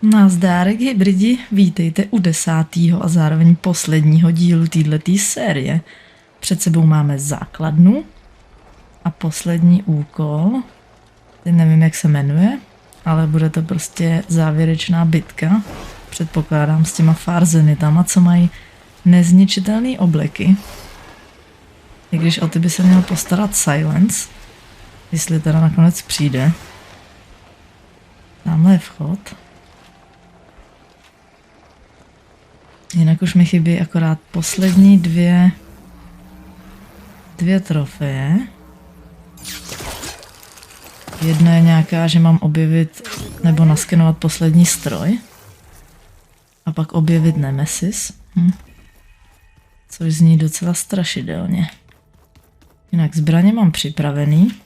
Nazdárek hybridi, vítejte u 10. a zároveň posledního dílu této série. Před sebou máme základnu a poslední úkol. Teď nevím, jak se jmenuje, ale bude to prostě závěrečná bitka. Předpokládám s těma farzenitama, co mají nezničitelné obleky. I když o ty by se měl postarat Silence, jestli teda nakonec přijde. Tamhle je vchod. Jinak už mi chybí akorát poslední dvě trofeje. Jedna je nějaká, že mám objevit nebo naskenovat poslední stroj. A pak objevit Nemesis. Což zní docela strašidelně. Jinak zbraně mám připravený.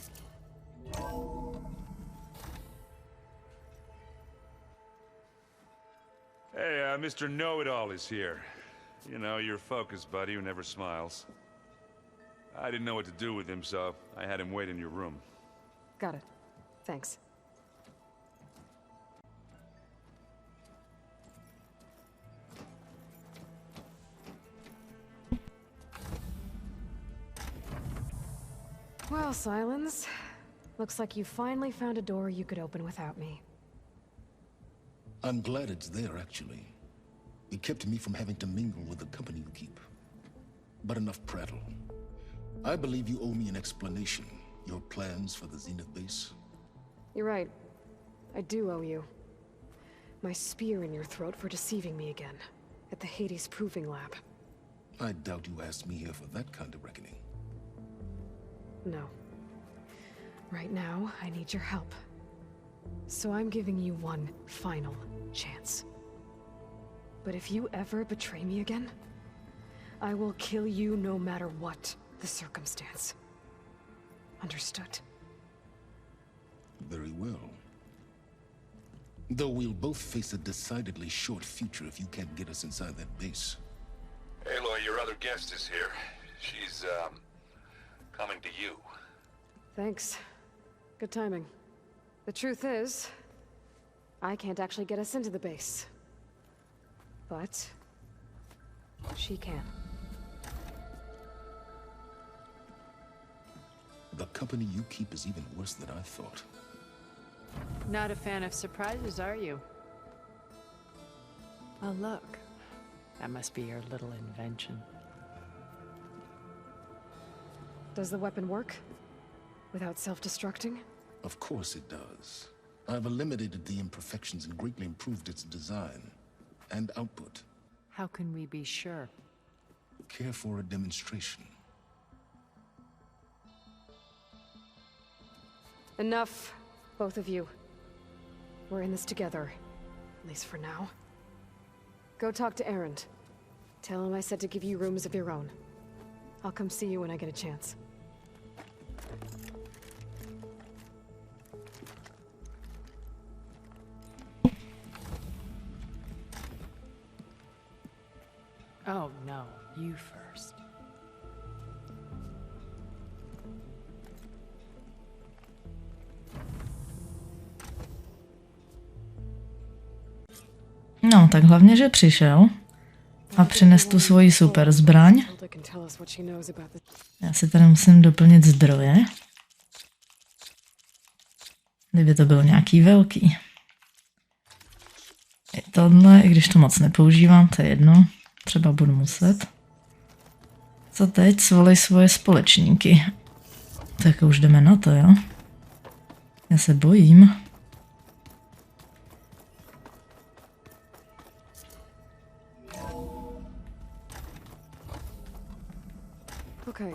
Mr. Know-It-All is here. You know, your focus buddy who never smiles. I didn't know what to do with him, so I had him wait in your room. Got it. Thanks. Well, Silence. Looks like you finally found a door you could open without me. I'm glad it's there, actually. It kept me from having to mingle with the company you keep. But enough prattle. I believe you owe me an explanation. Your plans for the Zenith base? You're right. I do owe you. My spear in your throat for deceiving me again. At the Hades Proving Lab. I doubt you asked me here for that kind of reckoning. No. Right now, I need your help. So I'm giving you one final chance. But if you ever betray me again, I will kill you no matter what the circumstance. Understood? Very well. Though we'll both face a decidedly short future if you can't get us inside that base. Aloy, your other guest is here. She's, coming to you. Thanks. Good timing. The truth is, I can't actually get us into the base. But she can. The company you keep is even worse than I thought. Not a fan of surprises, are you? Oh, look. That must be your little invention. Does the weapon work? Without self-destructing? Of course it does. I've eliminated the imperfections and greatly improved its design and output. How can we be sure? Care for a demonstration? Enough, both of you. We're in this together, at least for now. Go talk to Erend. Tell him I said to give you rooms of your own. I'll come see you when I get a chance. Oh, no. You first. No, tak hlavně, že přišel a přines tu svoji super zbraň. Já si tady musím doplnit zdroje. Kdyby to bylo nějaký velký. I tohle, i když to moc nepoužívám, to je jedno. Třeba budu muset. Co teď? Svolej svoje společníky. Tak už jdeme na to, jo? Já se bojím. Okay.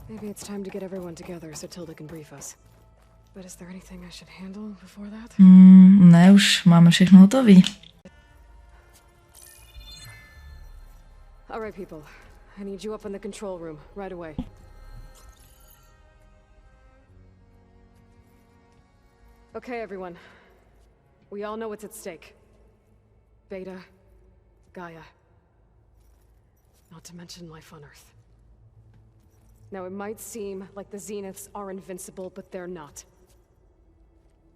Maybe it's time to get everyone together so Tilda can brief us. But is there anything I should handle before that? Ne, už máme všechno hotový. All right, people. I need you up in the control room right away. Okay, everyone. We all know what's at stake. Beta, Gaia. Not to mention life on Earth. Now, it might seem like the Zeniths are invincible, but they're not.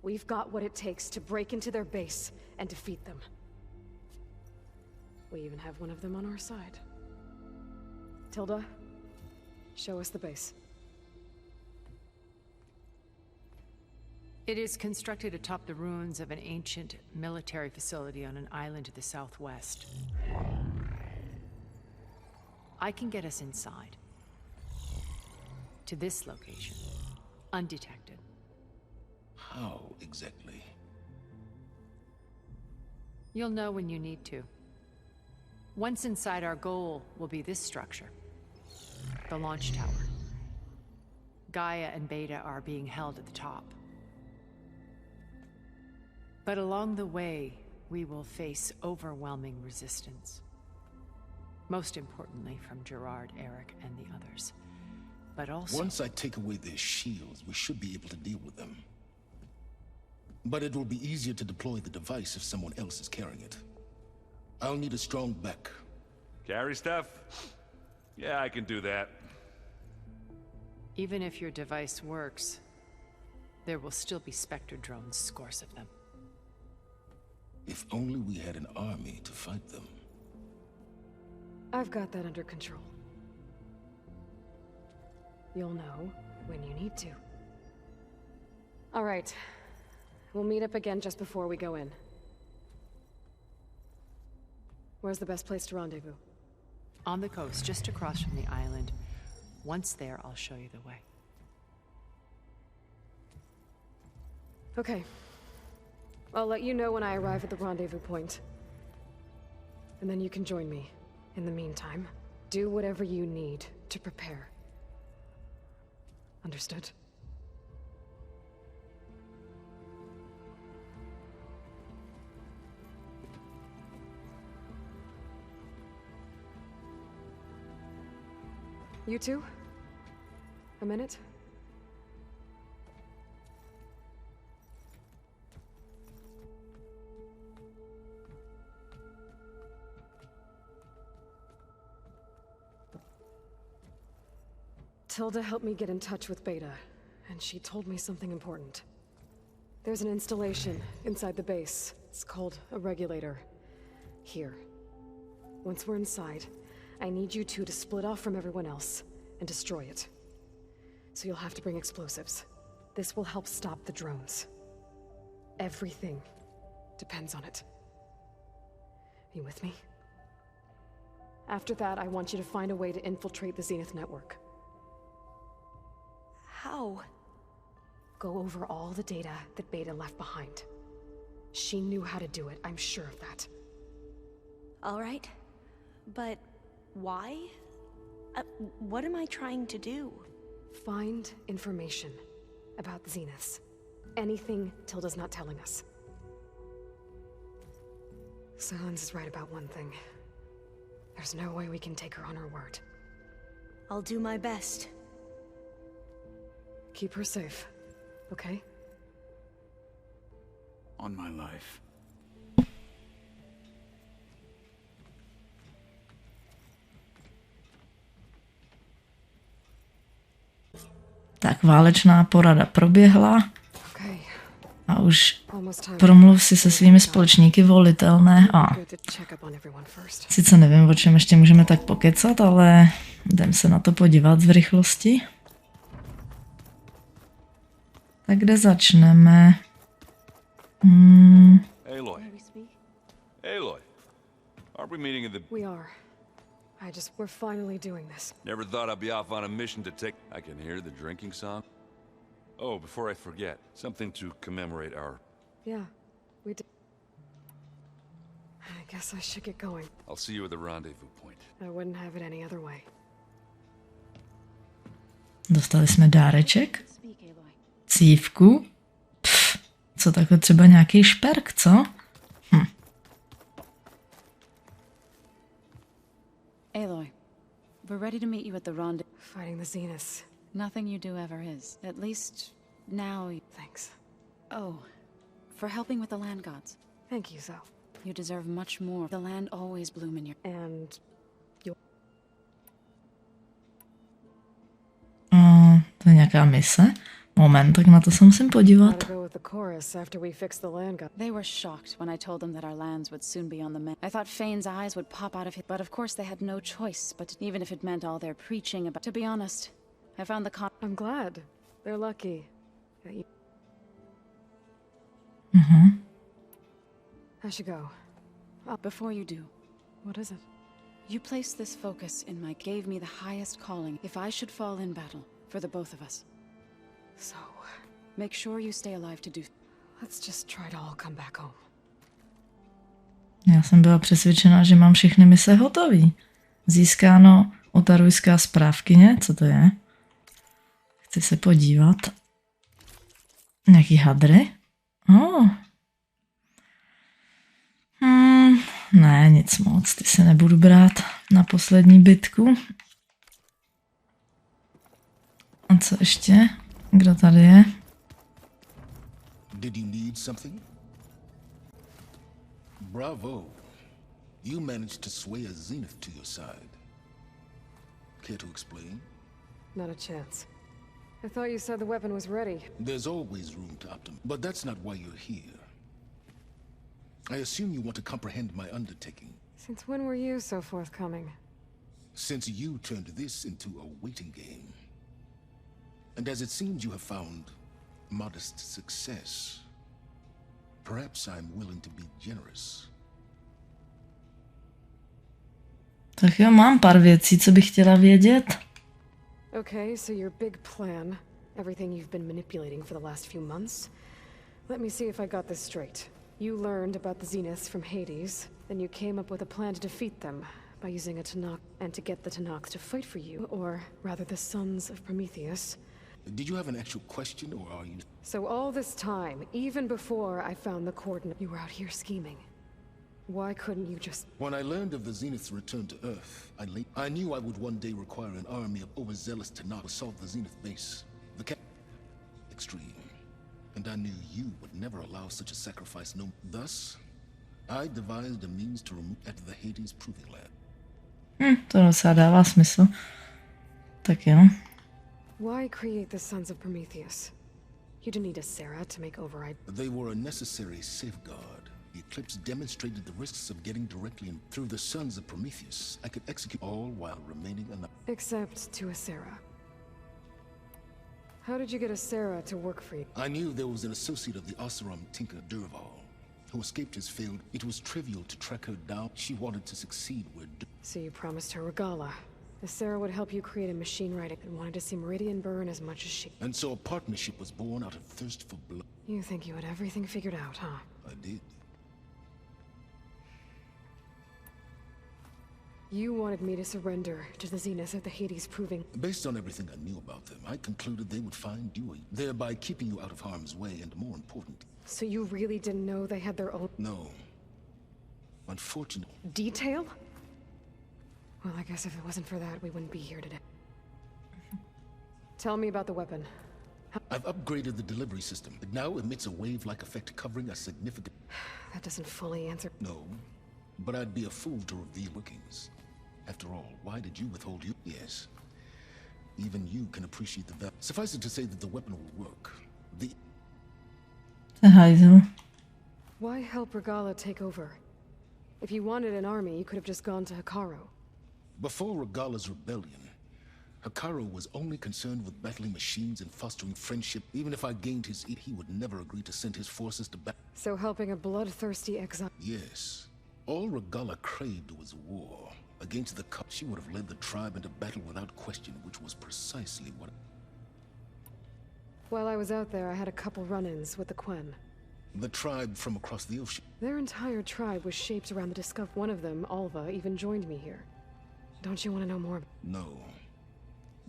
We've got what it takes to break into their base and defeat them. We even have one of them on our side. Tilda, show us the base. It is constructed atop the ruins of an ancient military facility on an island to the southwest. I can get us inside. To this location. Undetected. How exactly? You'll know when you need to. Once inside, our goal will be this structure. The launch tower. Gaia and Beta are being held at the top. But along the way, we will face overwhelming resistance. Most importantly from Gerard, Eric, and the others. But also... Once I take away their shields, we should be able to deal with them. But it will be easier to deploy the device if someone else is carrying it. I'll need a strong back. Carry stuff? Yeah, I can do that. Even if your device works, there will still be Spectre drones, scores of them. If only we had an army to fight them. I've got that under control. You'll know when you need to. All right. We'll meet up again just before we go in. Where's the best place to rendezvous? On the coast, just across from the island. Once there, I'll show you the way. Okay. I'll let you know when I arrive at the rendezvous point. And then you can join me. In the meantime, do whatever you need to prepare. Understood? You two? A minute? Tilda helped me get in touch with Beta, and she told me something important. There's an installation inside the base. It's called a regulator. Here. Once we're inside, I need you two to split off from everyone else and destroy it. So you'll have to bring explosives. This will help stop the drones. Everything depends on it. Are you with me? After that, I want you to find a way to infiltrate the Zenith network. How? Go over all the data that Beta left behind. She knew how to do it, I'm sure of that. All right. But why? What am I trying to do? Find information about the Zeniths. Anything Tilda's not telling us. Silence is right about one thing. There's no way we can take her on her word. I'll do my best. Keep her safe, okay? On my life. Tak válečná porada proběhla Okay. a už Almost time. promluv si se svými společníky volitelné a Good to check up on everyone first. sice nevím, o čem ještě můžeme tak pokecat, ale jdem se na to podívat v rychlosti. Tak kde začneme? Aloy. Aloy. Aren't we meeting in the... We are. We're finally doing this. Never thought I'd be off on a mission to take... I can hear the drinking song. Oh, before I forget, something to commemorate our... Yeah, we did. I guess I should get going. I'll see you at the rendezvous point. I wouldn't have it any other way. Dostali jsme dáreček. Cívku. Pff, co takhle třeba nějaký šperk, co? Aloy, we're ready to meet you at the rendezvous. Fighting the Zeniths. Nothing you do ever is. At least now. Thanks. Oh, for helping with the land gods. Thank you, Zoe. You deserve much more. The land always bloom in your... And To je nějaká mise. Moment, tak na to se musím podívat. Gotta go with the chorus after we fix the land gun. They were shocked when I told them that our lands would soon be on the map. I thought Fane's eyes would pop out of his, but of course they had no choice. But even if it meant all their preaching about, to be honest, I found the I'm glad. They're lucky. I should go. Before you do, What is it? you placed this focus in my gave me the highest calling if I should fall in battle for the both of us. So, Make sure you stay alive to do. let's just try to all come back home. Já jsem byla přesvědčena, že mám všechny mise hotový. Získáno otarujská správkyně, co to je? Chci se podívat. Nějaký hadry? Ne, nic moc, ty si nebudu brát na poslední bitku. A co ještě? Kdo tady je? Did you need something? Bravo. You managed to sway a Zenith to your side. Care to explain? Not a chance. I thought you said the weapon was ready. There's always room to optimize, but that's not why you're here. I assume you want to comprehend my undertaking. Since when were you so forthcoming? Since you turned this into a waiting game. And as it seems you have found modest success, perhaps I'm willing to be generous. Tak jo, mám pár věcí, co bych chtěla vědět. Okay, so your big plan, everything you've been manipulating for the last few months. Let me see if I got this straight. You learned about the Zeniths from Hades, then you came up with a plan to defeat them by using a Tanakh and to get the Tanakhs to fight for you, or rather the sons of Prometheus. Did you have an actual question, or are you... So all this time, even before I found the coordinate, you were out here scheming. Why couldn't you just... When I learned of the Zenith's return to Earth, I knew I would one day require an army of overzealous Tanakh to assault the Zenith base. Extreme. And I knew you would never allow such a sacrifice. Thus, I devised a means to remove at the Hades Proving Lab. To docela dává smysl. Tak jo. Why create the Sons of Prometheus? You didn't need a Sarah to make override. They were a necessary safeguard. The eclipse demonstrated the risks of getting directly in. Through the Sons of Prometheus, I could execute all while remaining anonymous. Except to a Sarah. How did you get a Sarah to work for you? I knew there was an associate of the Oseram tinker Durval, who escaped his failed. It was trivial to track her down. She wanted to succeed where... So you promised her Regala. The Sarah would help you create a machine writing and wanted to see Meridian burn as much as she... And so a partnership was born out of thirst for blood. You think you had everything figured out, huh? I did. You wanted me to surrender to the Zenith of the Hades Proving. Based on everything I knew about them, I concluded they would find you, thereby keeping you out of harm's way, and more important... So you really didn't know they had their own... No. Unfortunately... Detail? Well, I guess if it wasn't for that, we wouldn't be here today. Tell me about the weapon. I've upgraded the delivery system. It now emits a wave-like effect covering a significant... That doesn't fully answer... No. But I'd be a fool to reveal workings. After all, why did you withhold you? Yes. Even you can appreciate the value. Suffice it to say that the weapon will work. Why help Regala take over? If you wanted an army, you could have just gone to Hikaru. Before Regala's rebellion, Hikaru was only concerned with battling machines and fostering friendship. Even if I gained his ear, he would never agree to send his forces to battle. So helping a bloodthirsty exile... Yes. All Regala craved was war. Against the cup, she would have led the tribe into battle without question, which was precisely what... While I was out there, I had a couple run-ins with the Quen. The tribe from across the ocean. Their entire tribe was shaped around the discovery. One of them, Alva, even joined me here. Don't you want to know more? No.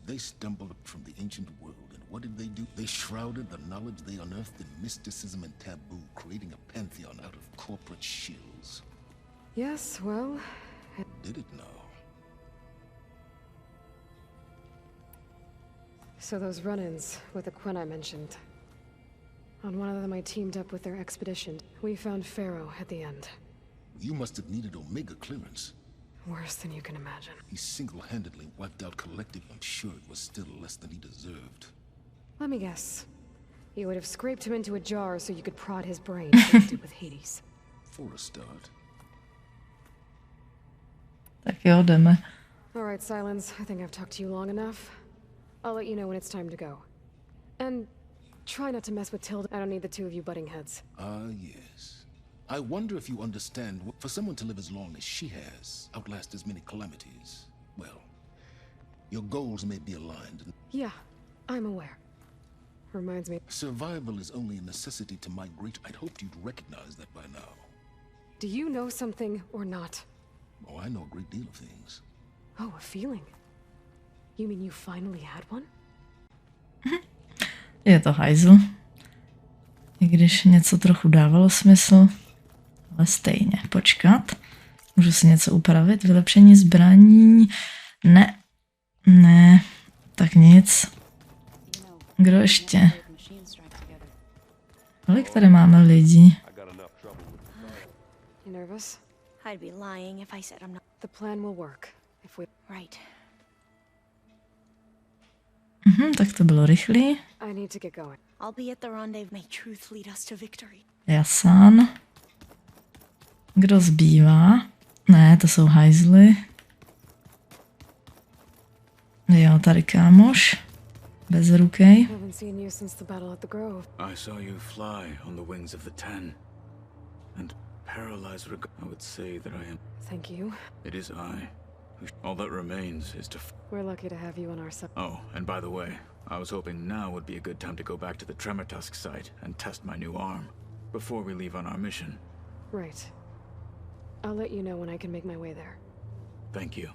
They stumbled up from the ancient world, and what did they do? They shrouded the knowledge they unearthed in mysticism and taboo, creating a pantheon out of corporate shills. Yes, well... Did it now? So those run-ins with the Quen I mentioned. On one of them I teamed up with their expedition. We found Pharaoh at the end. You must have needed Omega clearance. Worse than you can imagine. He single-handedly wiped out Collective. I'm sure it was still less than he deserved. Let me guess. You would have scraped him into a jar so you could prod his brain as you did with Hades. For a start. Tak jo, jdeme. All right, Silence. I think I've talked to you long enough. I'll let you know when it's time to go. And try not to mess with Tilda. I don't need the two of you butting heads. Yes. I wonder if you understand, for someone to live as long as she has, outlast as many calamities, well, your goals may be aligned. Yeah, I'm aware. Reminds me. Survival is only a necessity to migrate. I'd hoped you'd recognize that by now. Do you know something or not? Oh, I know a great deal of things. Oh, a feeling. You mean you finally had one? Je to hajzl. I když něco trochu dávalo smysl, ale stejně. Počkat. Můžu si něco upravit? Vylepšení zbraní? Ne. Ne. Tak nic. Kdo ještě? Kolik tady máme lidí? You nervous? I'd be lying if I said I'm not. The plan will work if we. Right. Tak to bylo rychlý. I need to get going. I'll be at the rendezvous. May truth lead us to victory. Jasan. Kdo zbývá? Ne, to jsou hajzly. Jo, tady kámoš. Bez rukej. Haven't seen you since the battle at the Grove. I saw you fly on the wings of the Ten, and paralyzed. I would say that I am. Thank you. It is I. All that remains is to. We're lucky to have you on our side. Oh, and by the way, I was hoping now would be a good time to go back to the Tremortusk site and test my new arm before we leave on our mission. Right. I'll let you know when I can make my way there. Thank you.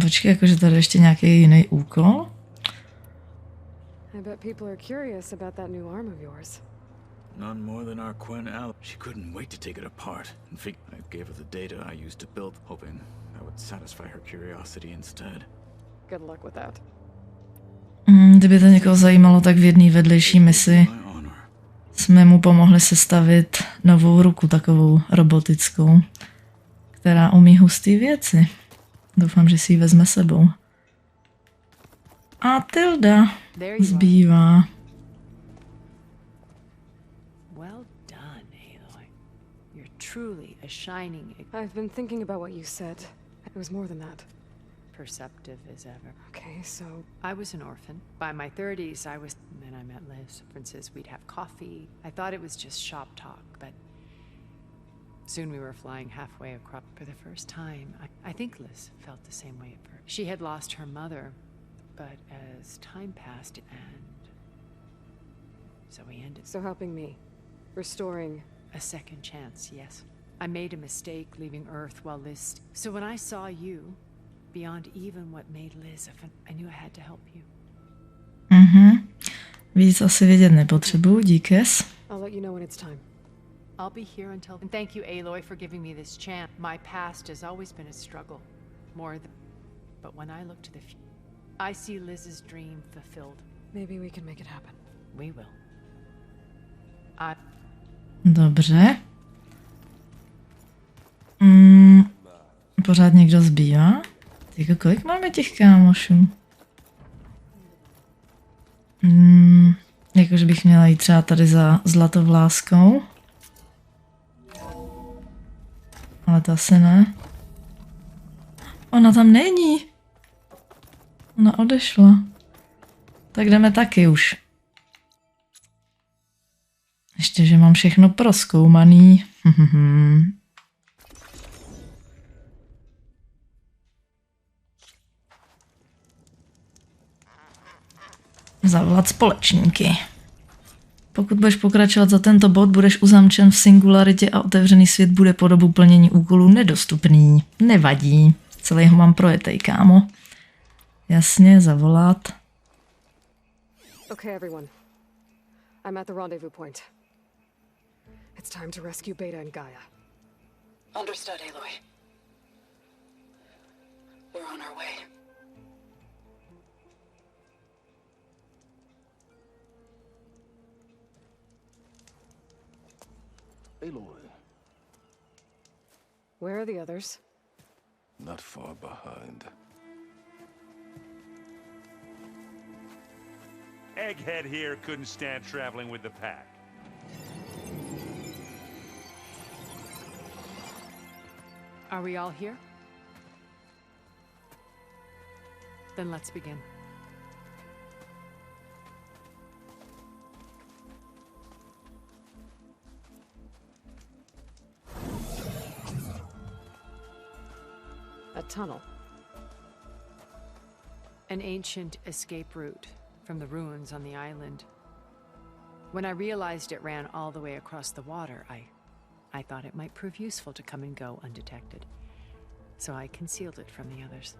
Počkej, jakože tady ještě nějaký jiný úkol? I bet people are curious about that new arm of yours. None more than our Quen Al. She couldn't wait to take it apart. And I gave her the data I used to build, hoping that would satisfy her curiosity instead. Good luck with that. Kdyby to někoho zajímalo, tak v jedné vedlejší misi jsme mu pomohli sestavit novou ruku, takovou robotickou, která umí hustý věci. Doufám, že si ji vezme sebou. A Tilda zbývá. Well done, Aloy. You're truly a shining. I've been thinking about what you said. It was more than that. Perceptive as ever. Okay, so I was an orphan. By my 30s, then I met Liz. Francis, we'd have coffee. I thought it was just shop talk, but soon we were flying halfway across. For the first time, I think Liz felt the same way at first. She had lost her mother, but as time passed, and so we ended. So helping me. Restoring. A second chance, yes. I made a mistake leaving Earth while Liz. So when I saw you, beyond even what made Liz, I knew I had to help you. Víc asi vědět nepotřebuji, díkes. I'll let you know when it's time. I'll be here until. And thank you, Aloy, for giving me this chance. My past has always been a struggle, more than. But when I look to the future, I see Liz's dream fulfilled. Maybe we can make it happen. We will. Dobře. Pořád někdo zbývá? Jako kolik máme těch kámošů? Jakože bych měla jít třeba tady za zlatovláskou. Ale to asi ne. Ona tam není. Ona odešla. Tak jdeme taky už. Ještě, že mám všechno prozkoumaný. Zavolat společníky. Pokud budeš pokračovat za tento bod, budeš uzamčen v singularitě a otevřený svět bude po dobu plnění úkolů nedostupný. Nevadí. Celý ho mám projetej, kámo. Jasně, zavolat. Okay, everyone. I'm at the rendezvous point. It's time to rescue Beta and Gaia. Understood, Aloy. We're on our way. Aloy, Where are the others? not far behind. egghead here couldn't stand traveling with the pack. Are we all here? Then let's begin. A tunnel. An ancient escape route from the ruins on the island. When I realized it ran all the way across the water, I thought it might prove useful to come and go undetected. So I concealed it from the others.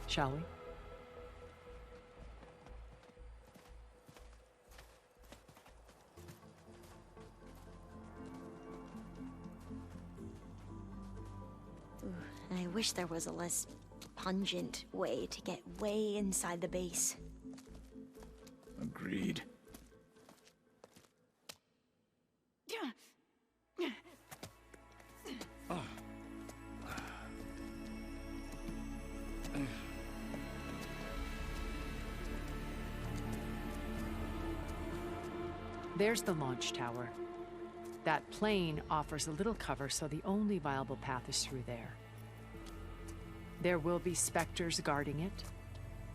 Shall we? I wish there was a less pungent way to get way inside the base. Agreed. There's the launch tower. That plane offers a little cover, so the only viable path is through there. There will be specters guarding it,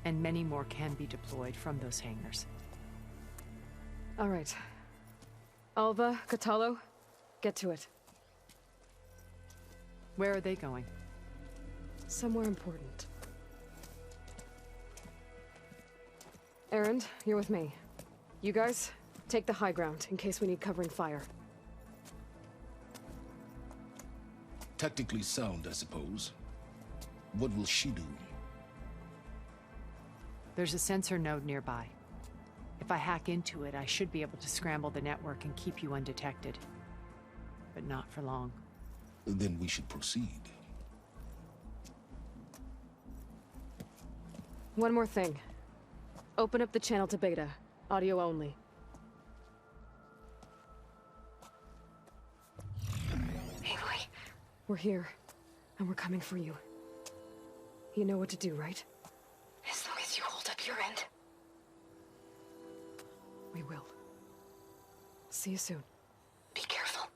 and many more can be deployed from those hangars. All right. Alva, Catalo, get to it. Where are they going? Somewhere important. Erend, you're with me. You guys, take the high ground in case we need covering fire. Tactically sound, I suppose. What will she do? There's a sensor node nearby. If I hack into it, I should be able to scramble the network and keep you undetected. But not for long. Then we should proceed. One more thing. Open up the channel to Beta. Audio only. Aloy, We're here, and we're coming for you. You know what to do, right? as long as you hold up your end. We will. See you soon. Be careful.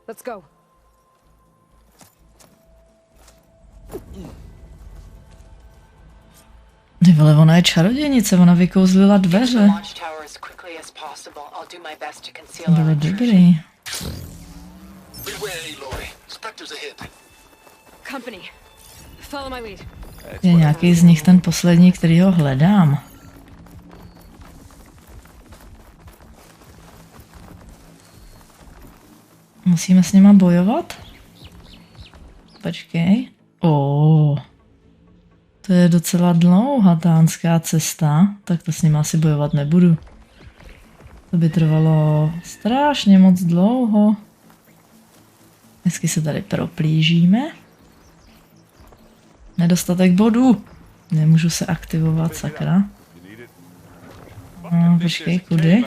Let's go. Ty vole, ona je čarodějnice, ona vykouzlila dveře. Launch tower as quickly as possible. I'll do my best to conceal our Bylo intrusion. dobrý. Beware, Aloy. Spectres ahead. Company. Follow my lead. Je nějaký z nich ten poslední, který ho hledám. Musíme s nima bojovat? Počkej. To je docela dlouhatánská cesta, tak to s nima asi bojovat nebudu. To by trvalo strašně moc dlouho. Hezky se tady proplížíme. Nedostatek bodů. Nemůžu se aktivovat, sakra. Počkej, kudy?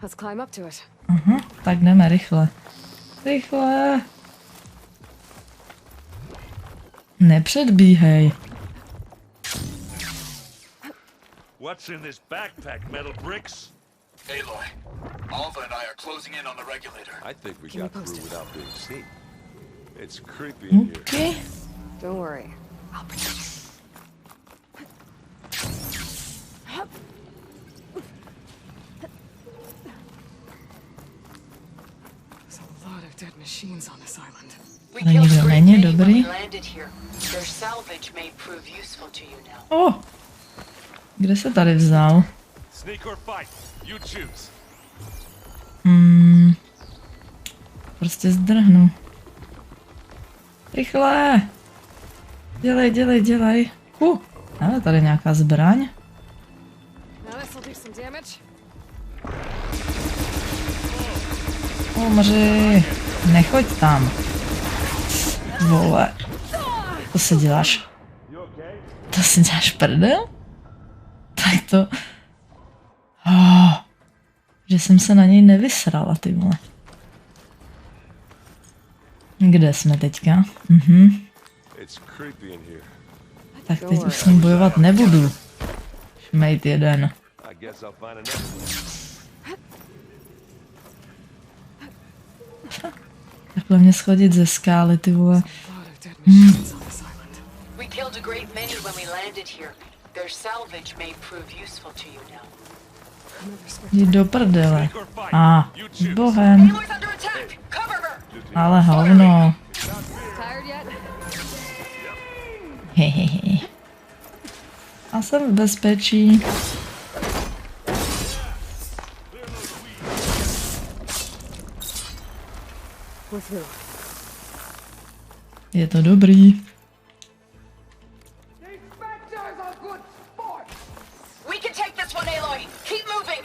Let's climb up to it. Aha, tak jdeme rychle. Rychle! Nepředbíhej. What's in this backpack, metal bricks? Aloy, Alva and I are closing in on the regulator. I think we Can you got post through it? without being seen. It's creepy in here. Okay. Don't worry. I'll protect you. There's a lot of dead machines on this island. We Ale killed nikdo great není many when dobrý. we landed here. Their salvage may prove useful to you now. Kde se tady vzal? Sneak or fight, you choose. Prostě zdrhnu. Rychle! Dělej. Ale tady nějaká zbraň. Now this'll do some damage. Umři! Nechoď tam. Vole. To si děláš. To si děláš prdel? Tak to... Že jsem se na něj nevysrala, ty vole. Kde jsme teďka? Mhm. It's creepy in here. Tak teď už s ním bojovat nebudu. Šmejt jeden. I guess I'll find another one. Takhle mě schodit ze skály, ty vole. We killed a great many when we landed here. Their salvage may prove useful to you now. Jdi do prdele. A, s bohem. Aloy's under attack! Cover her! Ale hovno. Tired yet? Hehehe. A jsem v bezpečí. Je to dobrý. We can take this one, Aloy! Keep moving!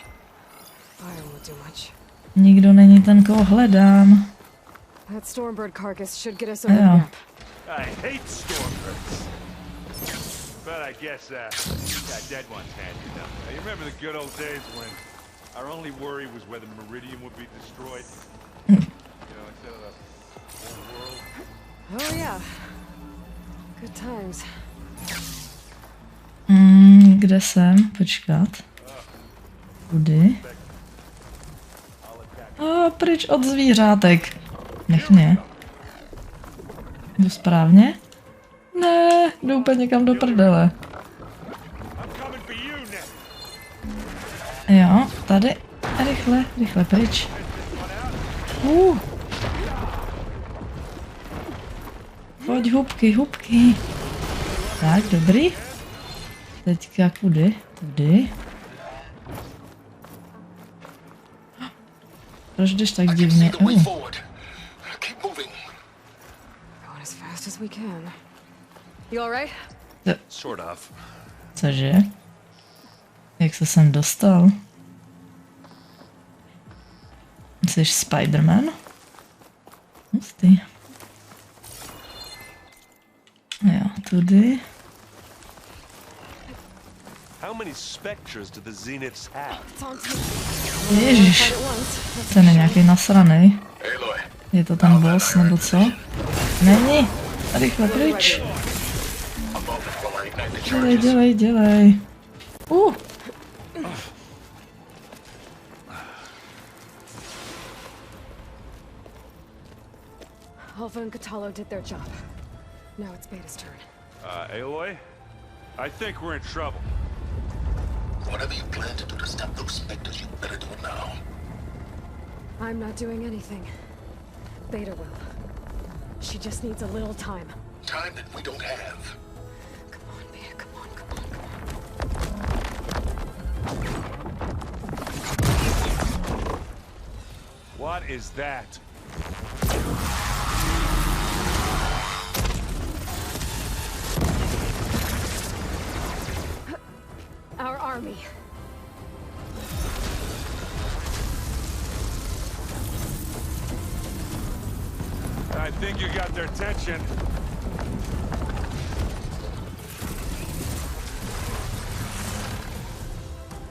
I won't do much. Nikdo není ten, koho hledám. That Stormbird carcass should get us over the Jo. gap. I hate stormbirds. But I guess that dead one's handy enough. Now, you remember the good old days when our only worry was whether Meridian would be destroyed? You know, instead of the whole world. Oh yeah. Good times. Kde jsem? Počkat. Kudy? A pryč od zvířátek. Nech mě. Jdu správně? Ne, jdu úplně někam do prdele. I'm coming for you now. Jo, tady. Rychle, rychle pryč. Pojď, hubky, hubky. Tak, dobrý. Teďka kudy? Tudy. Proč jdeš tak divně? Going as fast as we can. You alright? Sort of. Cože? Jak se sem dostal? Jsi Spider-Man? Hustý. Jo, tudy. How many specters do the Zeniths have? Ježiš. Ten je nějaký nasranej. Je to ten boss, nebo co? Není. Rychle pryč. Dělej, dělej, dělej. Alpha and Catalo did their job. Now it's Beta's turn. Aloy? I think we're in trouble. Whatever you plan to do to stop those specters, you better do it now. I'm not doing anything. Beta will. She just needs a little time. Time that we don't have. Come on, Beta, come on, come on, come on. What is that? Our army. I think you got their attention.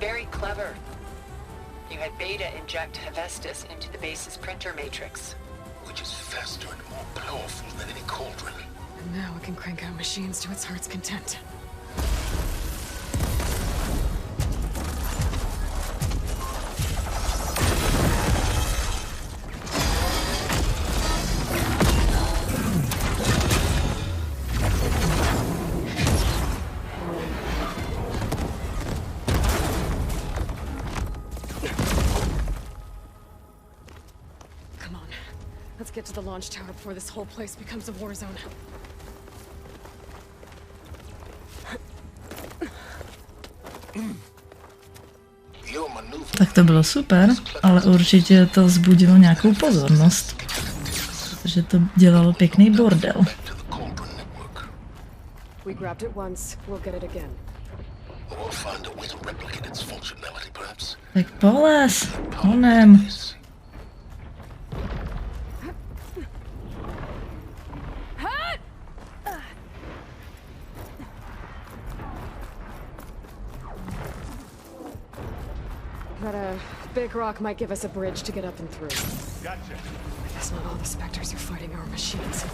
Very clever. You had Beta inject Hephaestus into the base's printer matrix. Which is faster and more powerful than any cauldron. And now it can crank out machines to its heart's content. Get to the launch tower before this whole place becomes a war zone. Tak to bylo super, ale určitě to vzbudilo nějakou pozornost. Protože to dělalo pěkný bordel. We grabbed it once, we'll get it again. Tak polez, honem. big rock might give us a bridge to get up and through. Gotcha. I guess not all the specters are fighting our machines.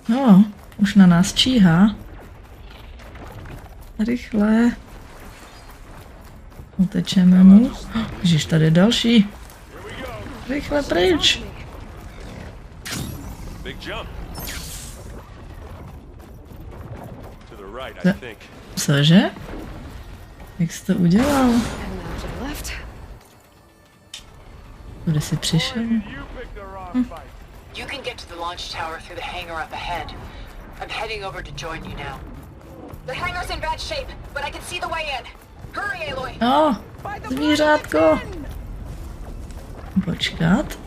No, už na nás číhá. Rychle. Utečeme mu. Ježiš, tady je další. Rychle pryč. Big jump. To the right, I think. Cože? Jak jsi to udělal? And now to the left. Kudy jsi přišel? You picked the wrong fight. You can get to the launch tower through the hangar up ahead. I'm heading over to join you now. The hangar's in bad shape, but I can see the way in. Hurry, Aloy! Zvířátko! Počkat.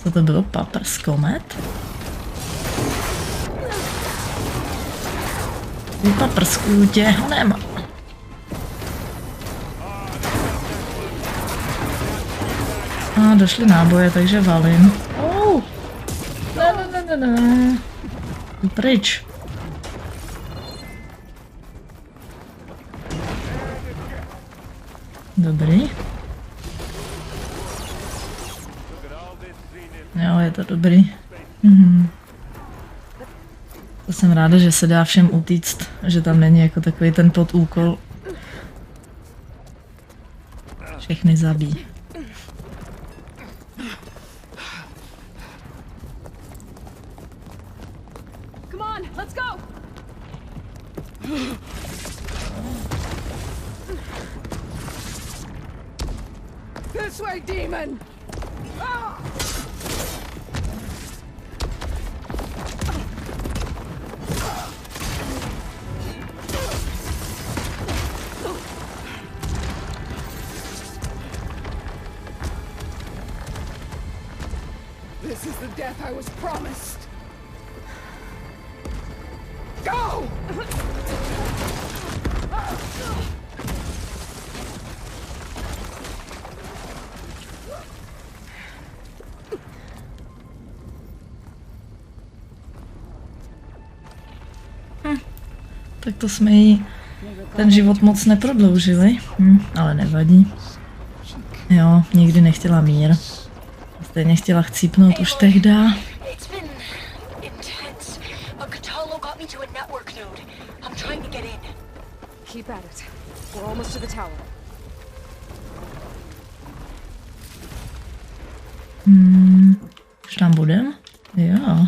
Co to bylo? Papers komet? Vypaprskuju tě honem. A došly náboje, takže valím. Ne. Jdu pryč. Dobrý. Jo, je to dobrý. To jsem ráda, že se dá všem utíct, že tam není jako takový ten podúkol. Všechny zabí. Come on, let's go! This way, demon! This is the death I was promised. Go! Tak to jsme jí ten život moc neprodloužili, ale nevadí. Jo, nikdy nechtěla mír. Stejně chtěla chcípnout už tehdy. Keep at it. We're almost to the tower. Už tam budem? Jo.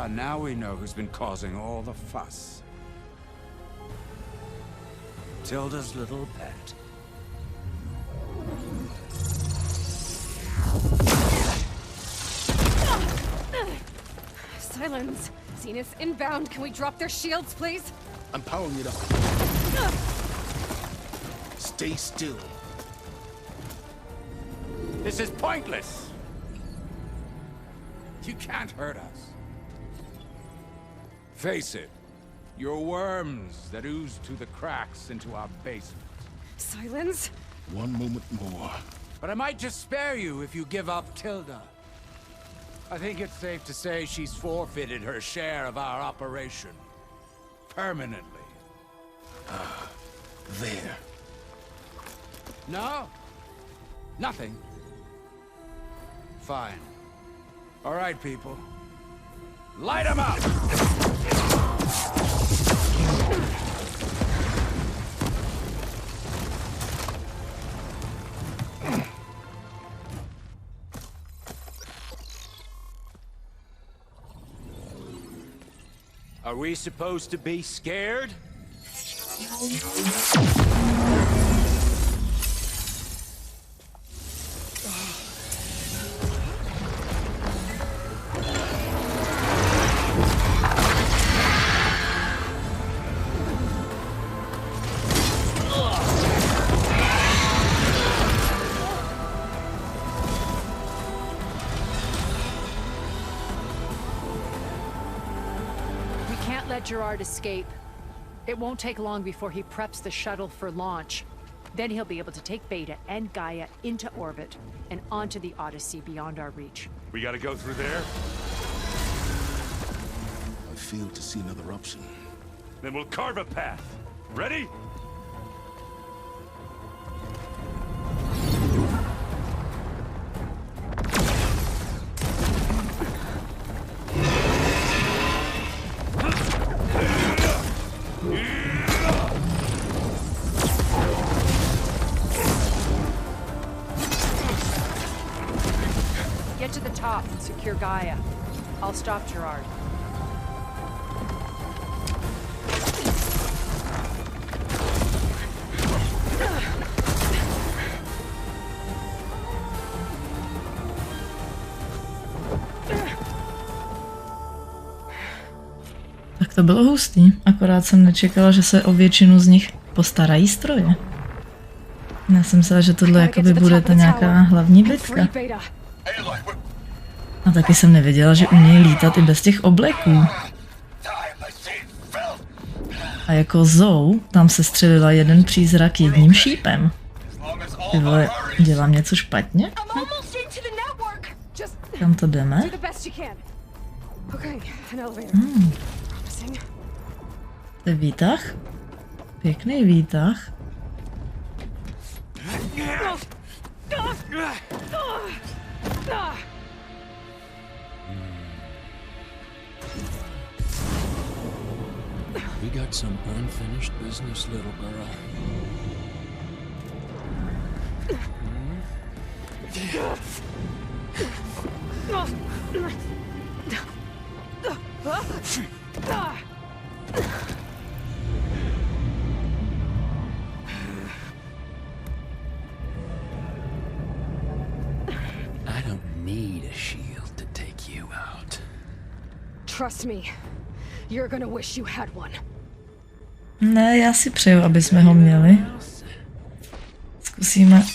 Now we know who's been causing all the fuss. Tilda's little pet. Silence. Zenith inbound. Can we drop their shields, please? I'm powering it up. Stay still. This is pointless. You can't hurt us. Face it, you're worms that ooze through the cracks into our basement. Silence? One moment more. But I might just spare you if you give up Tilda. I think it's safe to say she's forfeited her share of our operation. Permanently. There. No? Nothing? Fine. All right, people. Light 'em up! Are we supposed to be scared? let Gerard escape. It won't take long before he preps the shuttle for launch. Then he'll be able to take Beta and Gaia into orbit and onto the Odyssey beyond our reach. We gotta go through there? I fail to see another option. Then we'll carve a path. Ready? Get to the top and secure Gaia. I'll stop Gerard. Tak to bylo hustý, akorát jsem nečekala, že se o většinu z nich postarají stroje. Já jsem myslela, že tohle jakoby bude ta nějaká hlavní bitka. A taky jsem nevěděla, že umějí lítat i bez těch obleků. A jako Zou, tam se střelila jeden přízrak jedním šípem. Ty vole, dělám něco špatně? Kam to jdeme? To je výtah? Pěkný výtah. We got some unfinished business, little girl. I don't need a shield to take you out. Trust me, you're gonna wish you had one. Ne, já si přeju, aby jsme ho měli. Zkusíme.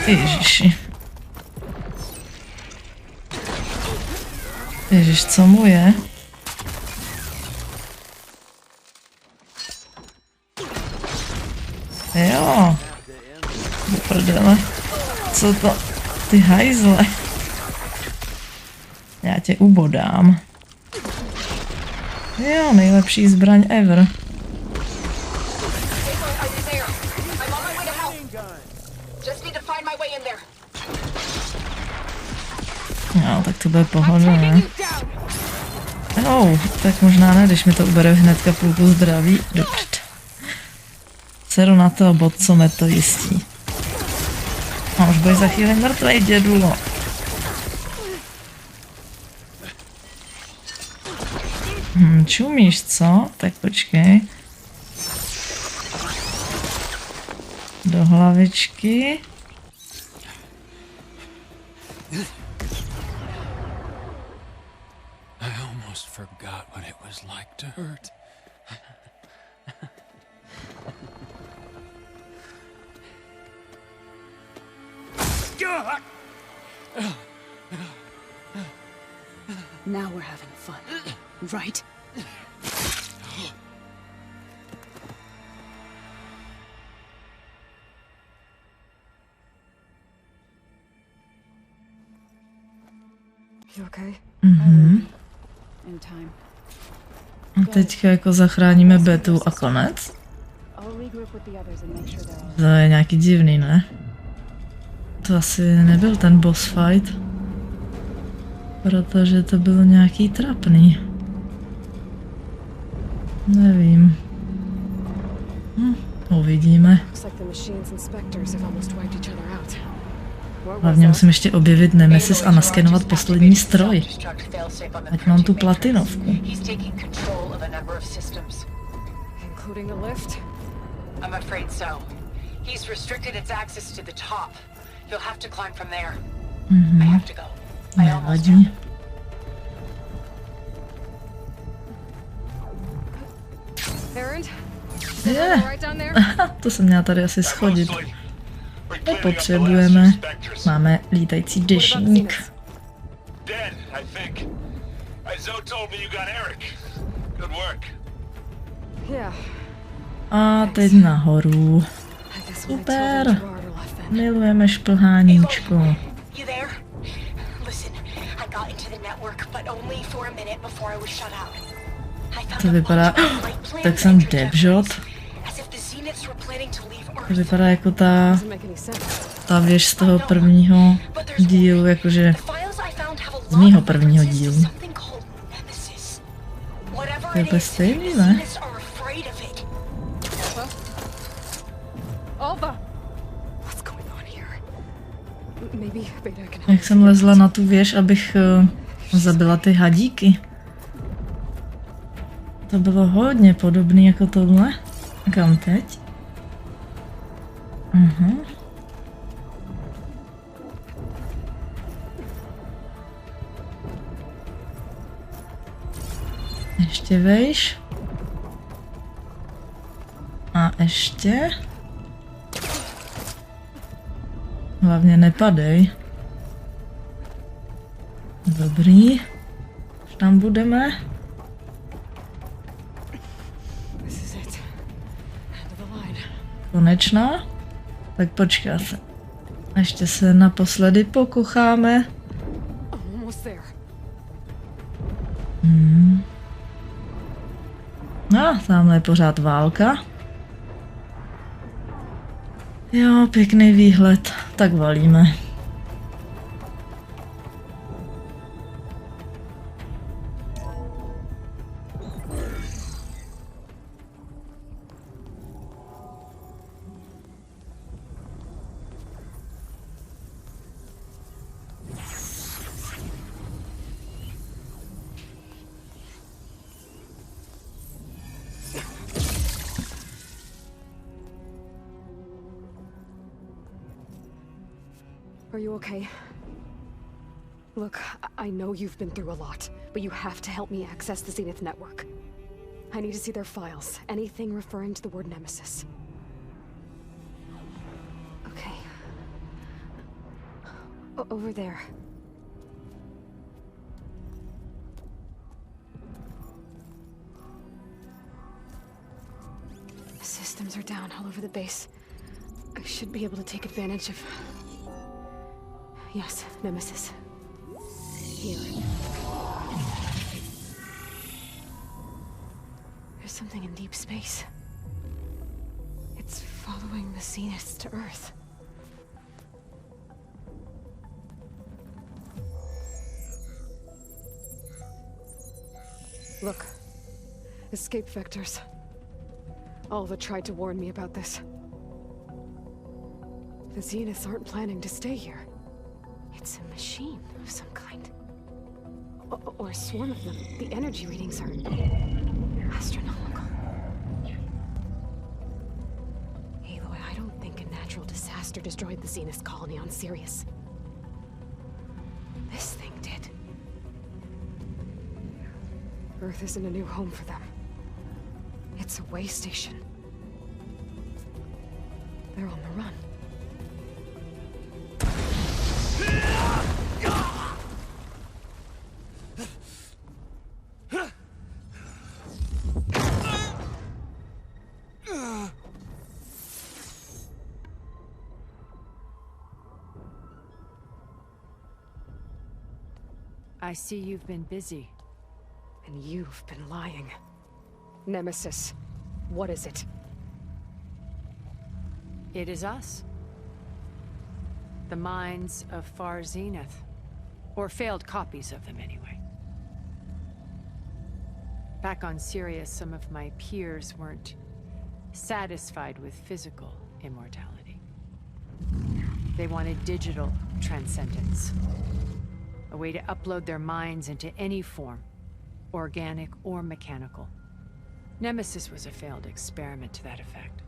Ježiši. Ježiš, co mu je? Jo. Do prdele. Co to? Ty hajzle. Já tě ubodám. Jo, nejlepší zbraň ever. No, tak to bude pohoda, ne? Jo, tak možná ne, když mi to ubere hnedka půlku zdraví. Dobře. Seru na to, bod, co mě to jistí. A už bude za chvíli mrtvej, dědulo. Čumíš, co? Tak počkej. Do hlavičky. I almost forgot what it was like to hurt. Now we're having fun, right? You okay? In time. A teďka jako zachráníme Betu a konec. To je nějaký divný, ne? To asi nebyl ten boss fight. Protože to bylo nějaký trapný. Nevím. Uvidíme. Hlavně musím ještě objevit Nemesis a naskenovat poslední stroj. Ať mám tu platinovku. Nevadí. To jsem měla tady asi schodit. Nepotřebujeme. Máme lítající deštník. A teď nahoru. Super. Milujeme šplháníčko. You there? Listen, I got into the network, but only for a minute before I was shut out. To vypadá... Tak jsem devžot. To vypadá jako ta věž z toho prvního dílu, jakože z mýho prvního dílu. To je úplně stejný, ne? Jak jsem lezla na tu věž, abych zabila ty hadíky. To bylo hodně podobné jako tohle. Kam teď? Ještě vejš. A ještě. Hlavně nepadej. Dobrý. Už tam budeme. Konečná? Tak počká se. Ještě se naposledy pokocháme. No, tamhle je pořád válka. Jo, pěkný výhled. Tak valíme. Are you okay? Look, I know you've been through a lot, but you have to help me access the Zenith network. I need to see their files, anything referring to the word Nemesis. Okay. Over there. The systems are down all over the base. I should be able to take advantage of... Yes, Nemesis. Here. There's something in deep space. It's following the Zeniths to Earth. Look. Escape vectors. Alva tried to warn me about this. The Zeniths aren't planning to stay here. It's a machine of some kind. Or a swarm of them. The energy readings are astronomical. Aloy, I don't think a natural disaster destroyed the Zenith colony on Sirius. This thing did. Earth isn't a new home for them. It's a way station. They're on the run. I see you've been busy. And you've been lying. Nemesis, what is it? It is us. The minds of Far Zenith. Or failed copies of them, anyway. Back on Sirius, some of my peers weren't satisfied with physical immortality. They wanted digital transcendence. A way to upload their minds into any form, organic or mechanical. Nemesis was a failed experiment to that effect.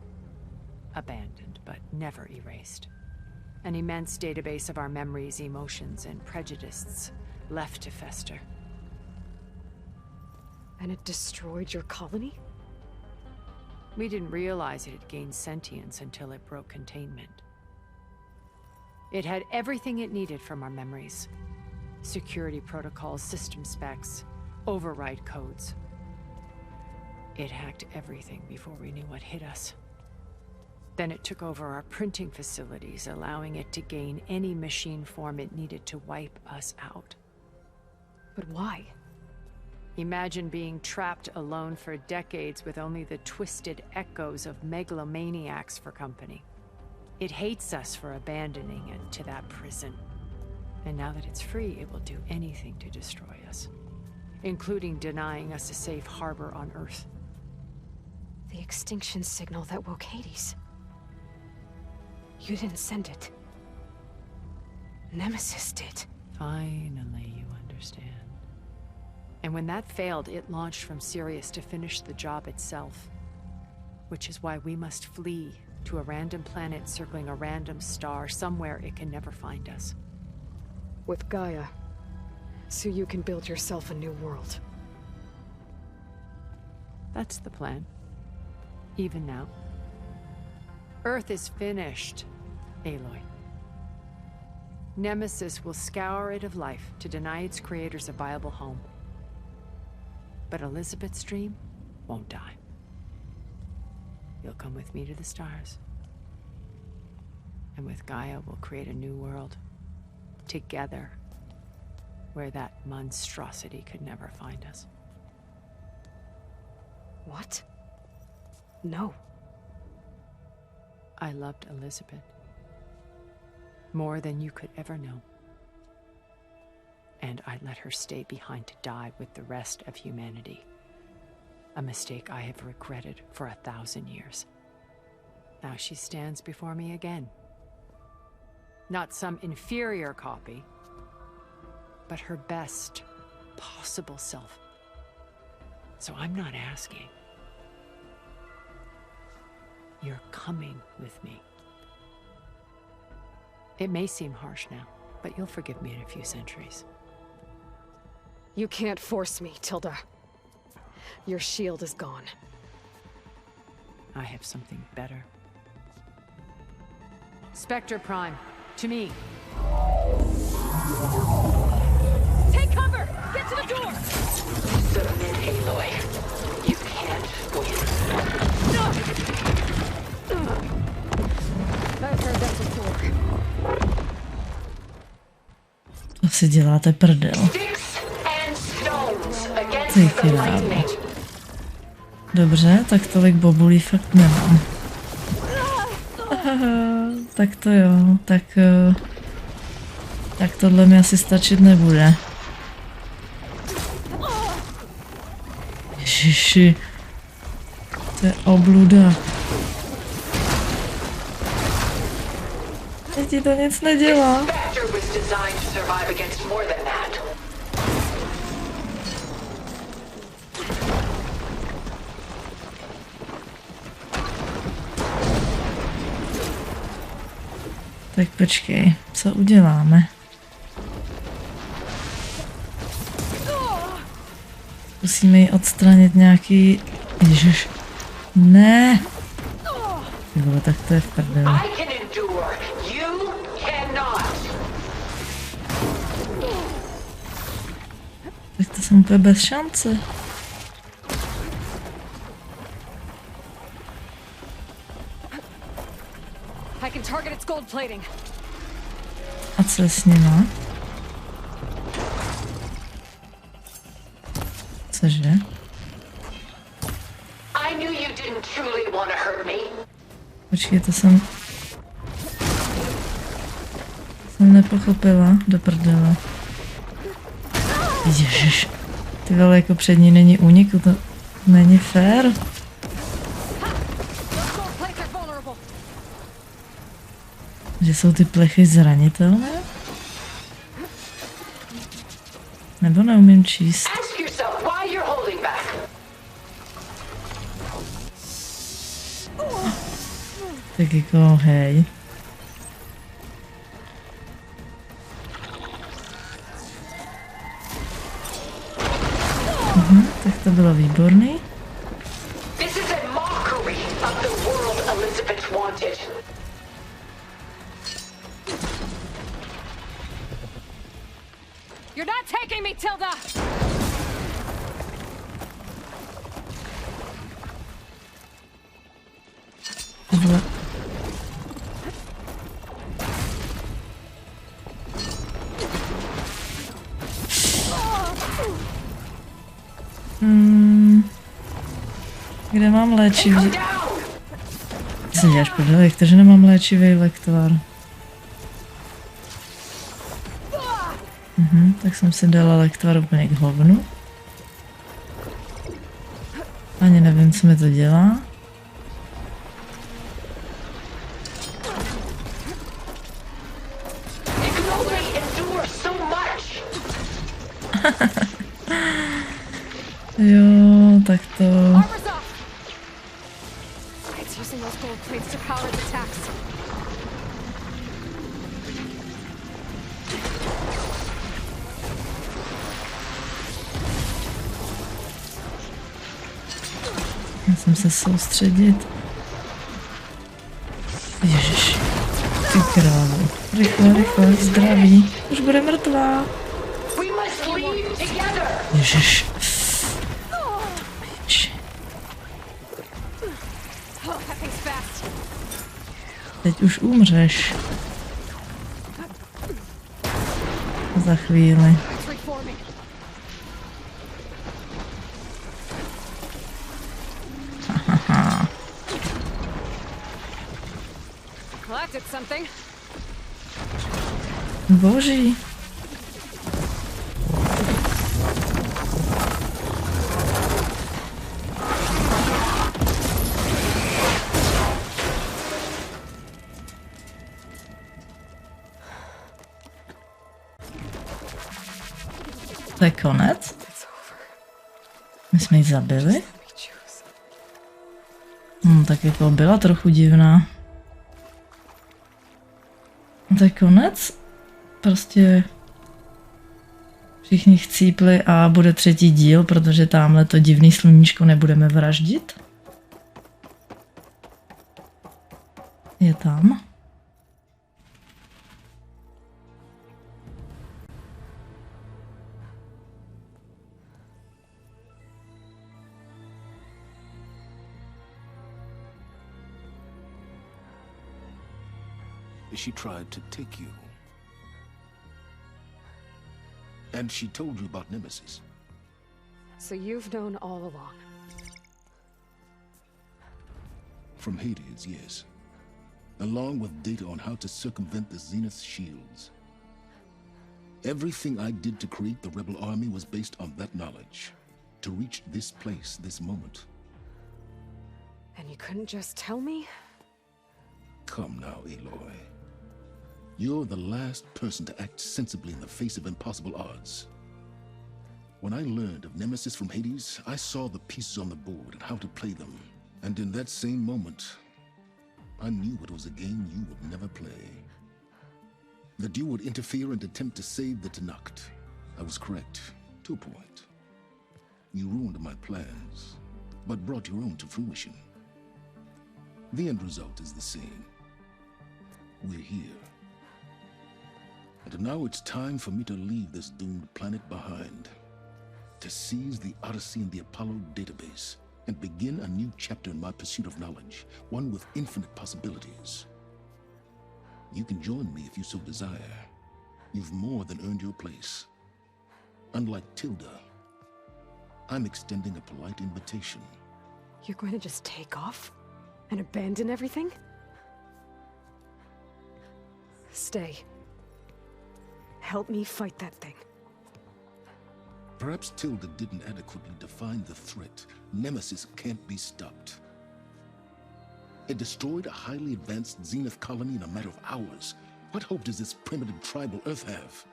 Abandoned, but never erased. An immense database of our memories, emotions, and prejudices left to fester. And it destroyed your colony? We didn't realize it had gained sentience until it broke containment. It had everything it needed from our memories. Security protocols, system specs, override codes. It hacked everything before we knew what hit us. Then it took over our printing facilities, allowing it to gain any machine form it needed to wipe us out. But why? Imagine being trapped alone for decades with only the twisted echoes of megalomaniacs for company. It hates us for abandoning it to that prison. And now that it's free, it will do anything to destroy us, including denying us a safe harbor on Earth. The extinction signal that woke Hades. You didn't send it. Nemesis did. Finally, you understand. And when that failed, it launched from Sirius to finish the job itself. Which is why we must flee to a random planet circling a random star somewhere it can never find us. With Gaia. So you can build yourself a new world. That's the plan. Even now. Earth is finished, Aloy. Nemesis will scour it of life to deny its creators a viable home. But Elizabeth's dream won't die. You'll come with me to the stars. And with Gaia, we'll create a new world. Together. Where that monstrosity could never find us. What? No. I loved Elizabeth. More than you could ever know. And I let her stay behind to die with the rest of humanity. A mistake I have regretted for 1,000 years. Now she stands before me again. Not some inferior copy, but her best possible self. So I'm not asking. You're coming with me. It may seem harsh now, but you'll forgive me in a few centuries. You can't force me, Tilda. Your shield is gone. I have something better. Spectre Prime, to me. Take cover! Get to the door! Submit, Aloy. You can't win. I've heard that before. To si děláte prdel. Ty krávo. Dobře, tak tolik bobulí fakt nemám. Tak to jo, tak tohle mi asi stačit nebude. Ježiši, to je obluda. Ti to nic nedělá. Tak počkej, co uděláme? Musíme ji odstranit nějaký... Ježiš. Ne! Ty vole, tak to je v prdeli. Tak to jsem úplně bez šance. A co je s nima? Cože? Počkej, to jsem nepochopila, do prdele. Ježiš, ty vole, jako před ní není úniku, to není fér. Že jsou ty plechy zranitelné? Nebo neumím číst? Tak jako, hej. Tak to bylo výborný. You're not taking me, Tilda! Kde mám léčivý? Se děláš prdel, jak to, že nemám léčivý lektvar? Tak jsem si dala lektvar úplně k hovnu. Ani nevím, co mi to dělá. Jo, tak to... Musím se soustředit. Ježiš, ty krávo. Rychle, rychle, zdraví. Už bude mrtvá. Ježiš. Teď už umřeš. Za chvíli. Boží. To je konec? My jsme ji zabili? Tak jako byla trochu divná. To je konec? Prostě všichni chcípli a bude třetí díl, protože tamhle to divný sluníčko nebudeme vraždit. Je tam. She tried to take you. And she told you about Nemesis. So you've known all along. From Hades, yes. Along with data on how to circumvent the Zenith shields. Everything I did to create the rebel army was based on that knowledge. To reach this place, this moment. And you couldn't just tell me? Come now, Aloy. You're the last person to act sensibly in the face of impossible odds. When I learned of Nemesis from Hades, I saw the pieces on the board and how to play them. And in that same moment, I knew it was a game you would never play. That you would interfere and attempt to save the Tenakt. I was correct, to a point. You ruined my plans, but brought your own to fruition. The end result is the same. We're here. And now it's time for me to leave this doomed planet behind. To seize the Odyssey and the Apollo database, and begin a new chapter in my pursuit of knowledge, one with infinite possibilities. You can join me if you so desire. You've more than earned your place. Unlike Tilda, I'm extending a polite invitation. You're going to just take off? And abandon everything? Stay. Help me fight that thing. Perhaps Tilda didn't adequately define the threat. Nemesis can't be stopped. It destroyed a highly advanced Zenith colony in a matter of hours. What hope does this primitive tribal Earth have?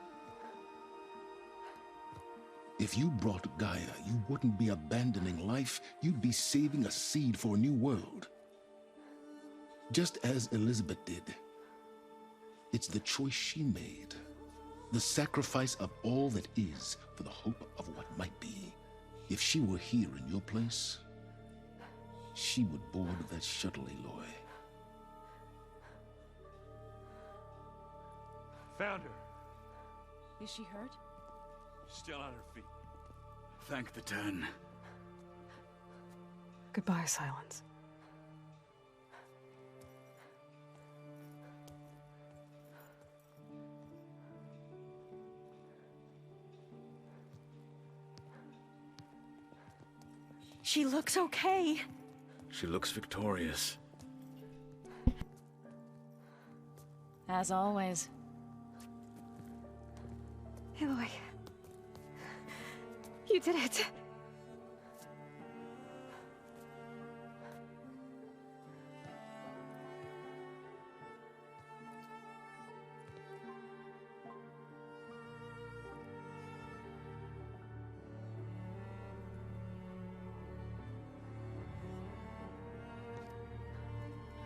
If you brought Gaia, you wouldn't be abandoning life, you'd be saving a seed for a new world. Just as Elizabeth did. It's the choice she made. The sacrifice of all that is for the hope of what might be. If she were here in your place, she would board that shuttle, Aloy. Found her. Is she hurt? Still on her feet. Thank the 10. Goodbye, Silence. She looks okay. She looks victorious. As always. Aloy. You did it.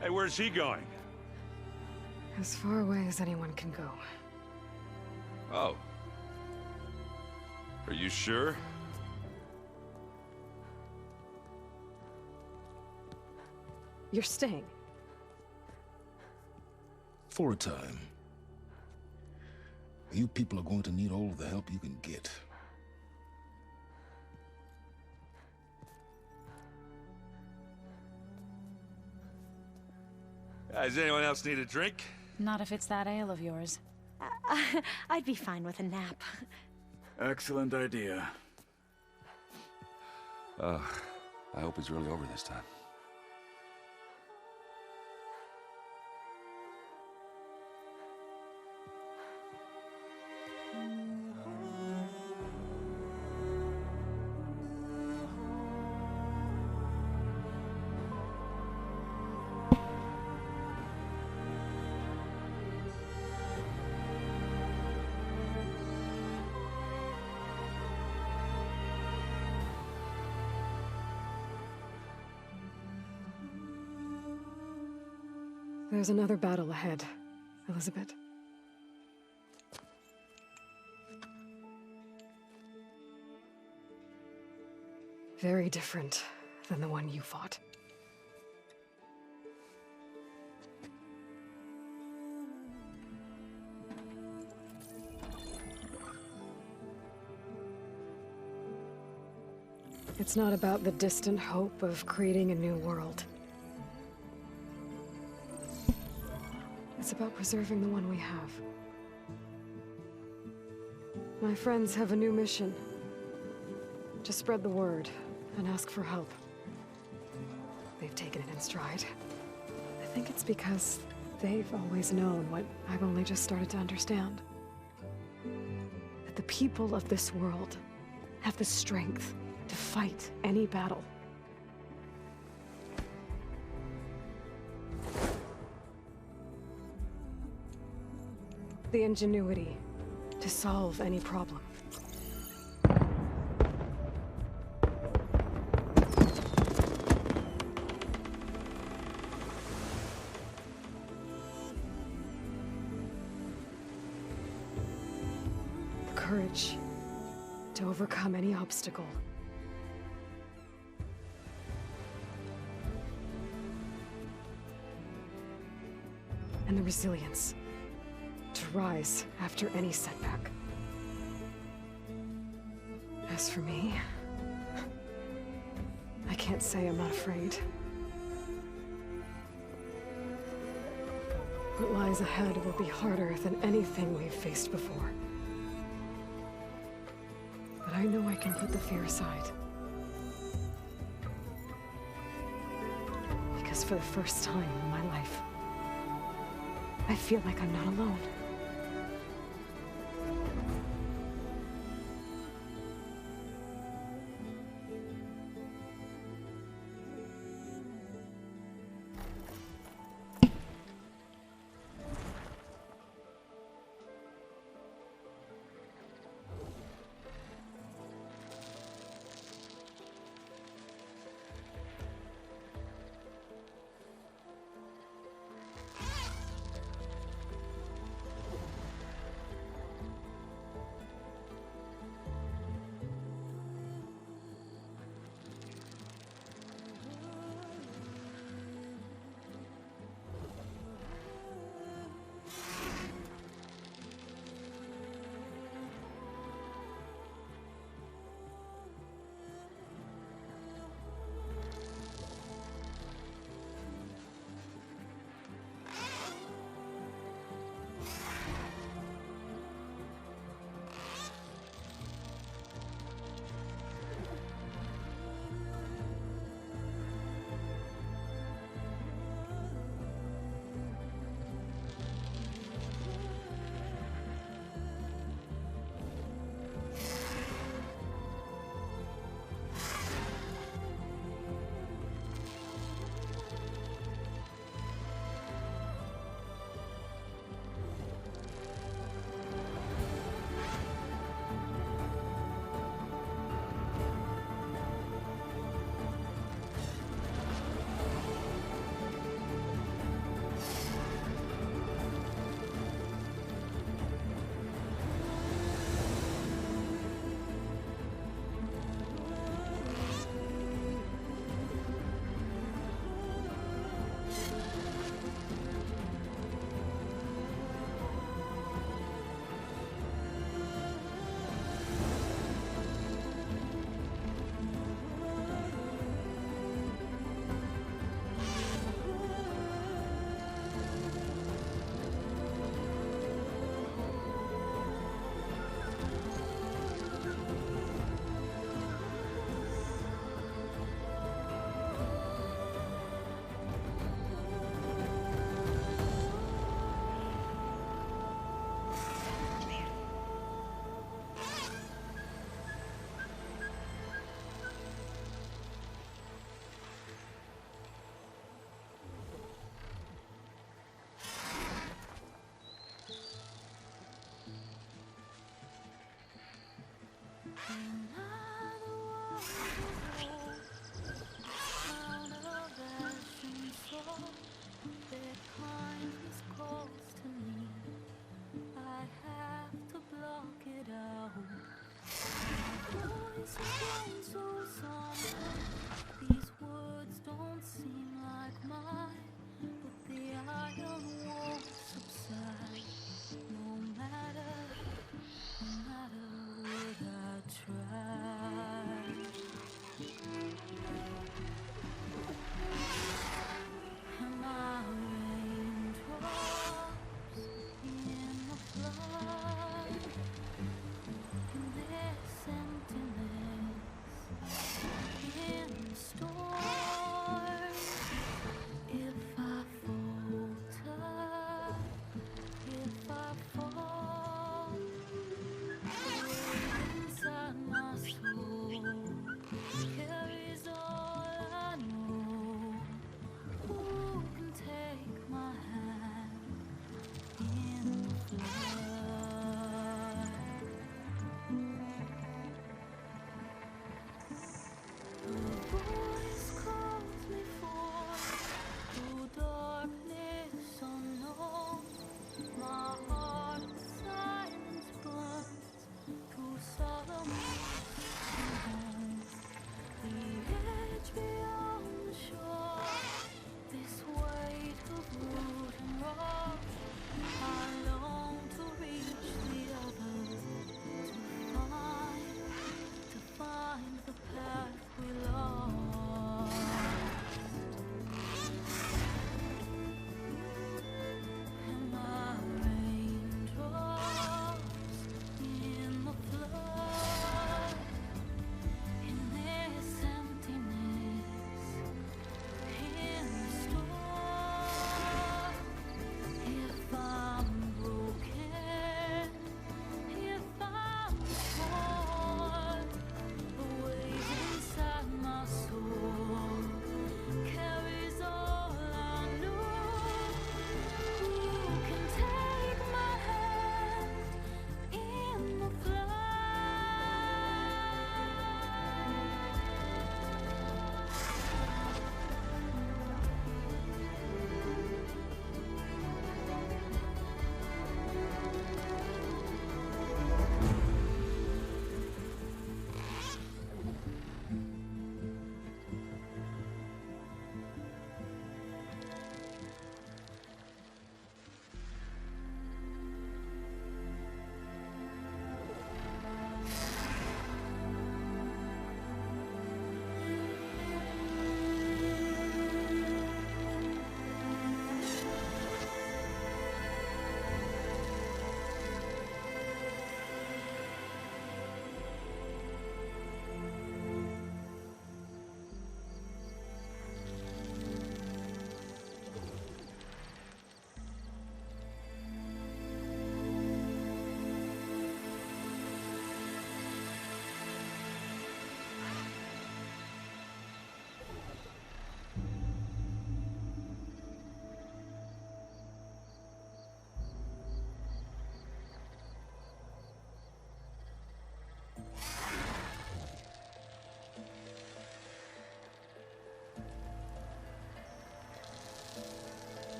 Hey, where's he going? As far away as anyone can go. Oh. Are you sure? You're staying. For a time. You people are going to need all of the help you can get. Does anyone else need a drink? Not if it's that ale of yours. I'd be fine with a nap. Excellent idea. I hope it's really over this time. There's another battle ahead, Elizabeth. Very different than the one you fought. It's not about the distant hope of creating a new world. It's about preserving the one we have. My friends have a new mission. To spread the word and ask for help. They've taken it in stride. I think it's because they've always known what I've only just started to understand. That the people of this world have the strength to fight any battle. The ingenuity to solve any problem. The courage to overcome any obstacle. And the resilience to rise after any setback. As for me, I can't say I'm not afraid. What lies ahead will be harder than anything we've faced before. But I know I can put the fear aside. Because for the first time in my life, I feel like I'm not alone.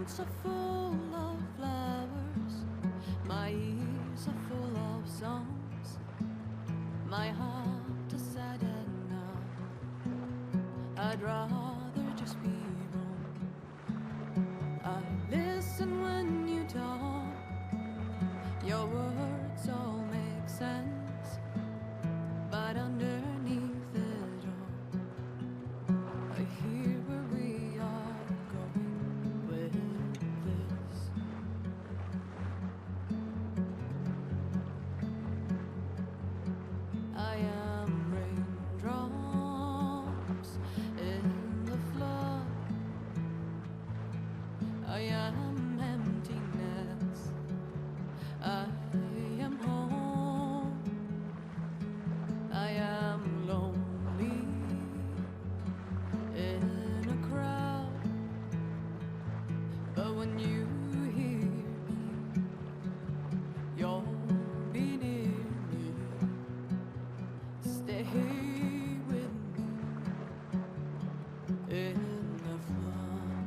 hearts are full of flowers, my ears are full of songs, my heart is sad and numb. I'd rather just be wrong. I listen when you talk, your words all make sense, but underneath it all, I hear where we are going with this. I am raindrops in the flood, I am emptiness, I am home, I am lonely in a crowd, but when you hear me, you'll be near me. Stay with me in the flood.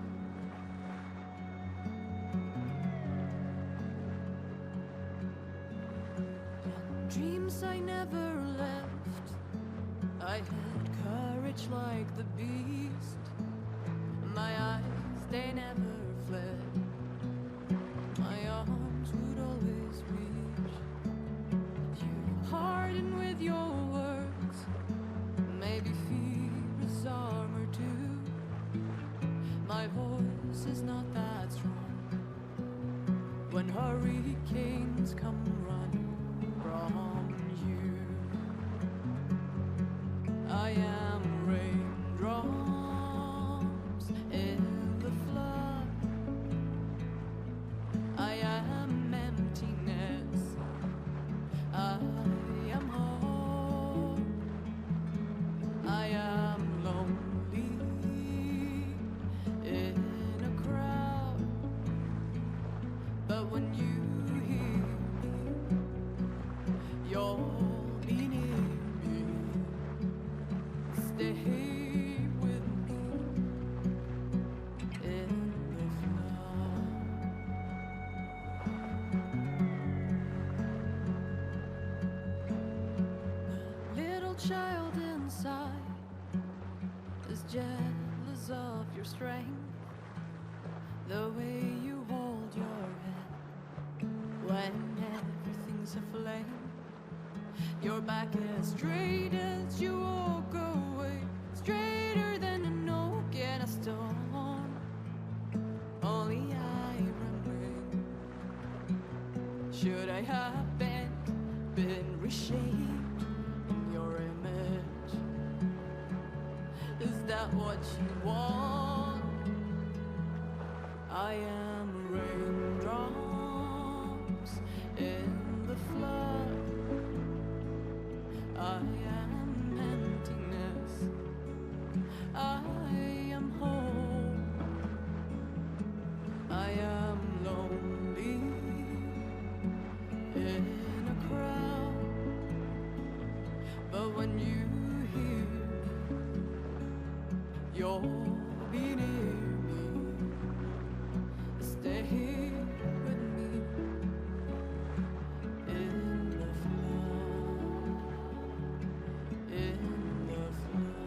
Dreams I never left, I had courage like the beast. My eyes, they never fled, my arms would always reach. You harden with your words, maybe fear is armor too. My voice is not that strong when hurricanes come running from you. I am raindrops in the flood, I am emptiness, I am home, I am lonely in a crowd, but when you hear me, you'll be near me. Stay with me in the flood. The little child inside is jealous of your strength, the way you hold your head when everything's aflame. Your back as straight as you walk away, straighter than an oak in a storm. Only I remain. Should I have been reshaped in your image? Is that what you want? I am raindrops in the flood, I am emptiness, I am home, I am lonely in a crowd, but when you hear me, you'll be near me. Stay here with me in the flood, in the flood.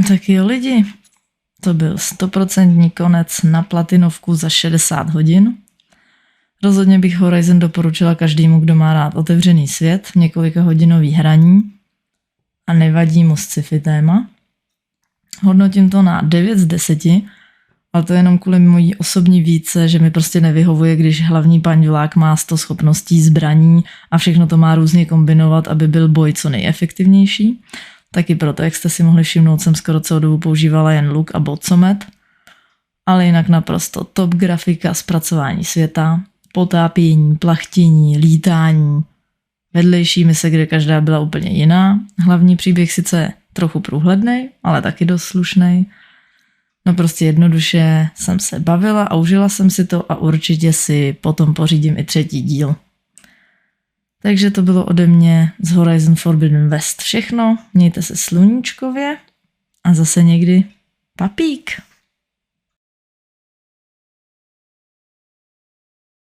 Tak jo lidi, to byl 100% konec na platinovku za 60 hodin. Rozhodně bych Horizon doporučila každému, kdo má rád otevřený svět, několika hodinový hraní a nevadí mu sci-fi téma. Hodnotím to na 9 z 10, ale to je jenom kvůli mojí osobní výtce, že mi prostě nevyhovuje, když hlavní paňďulák má 100 schopností zbraní a všechno to má různě kombinovat, aby byl boj co nejefektivnější. Taky proto, jak jste si mohli všimnout, jsem skoro celou dobu používala jen luk a bocomet, ale jinak naprosto top grafika, zpracování světa, potápění, plachtění, lítání, vedlejší mise, kde každá byla úplně jiná. Hlavní příběh sice trochu průhlednej, ale taky dost slušnej. No prostě jednoduše jsem se bavila a užila jsem si to a určitě si potom pořídím i 3. díl. Takže to bylo ode mě z Horizon Forbidden West všechno. Mějte se sluníčkově a zase někdy papík.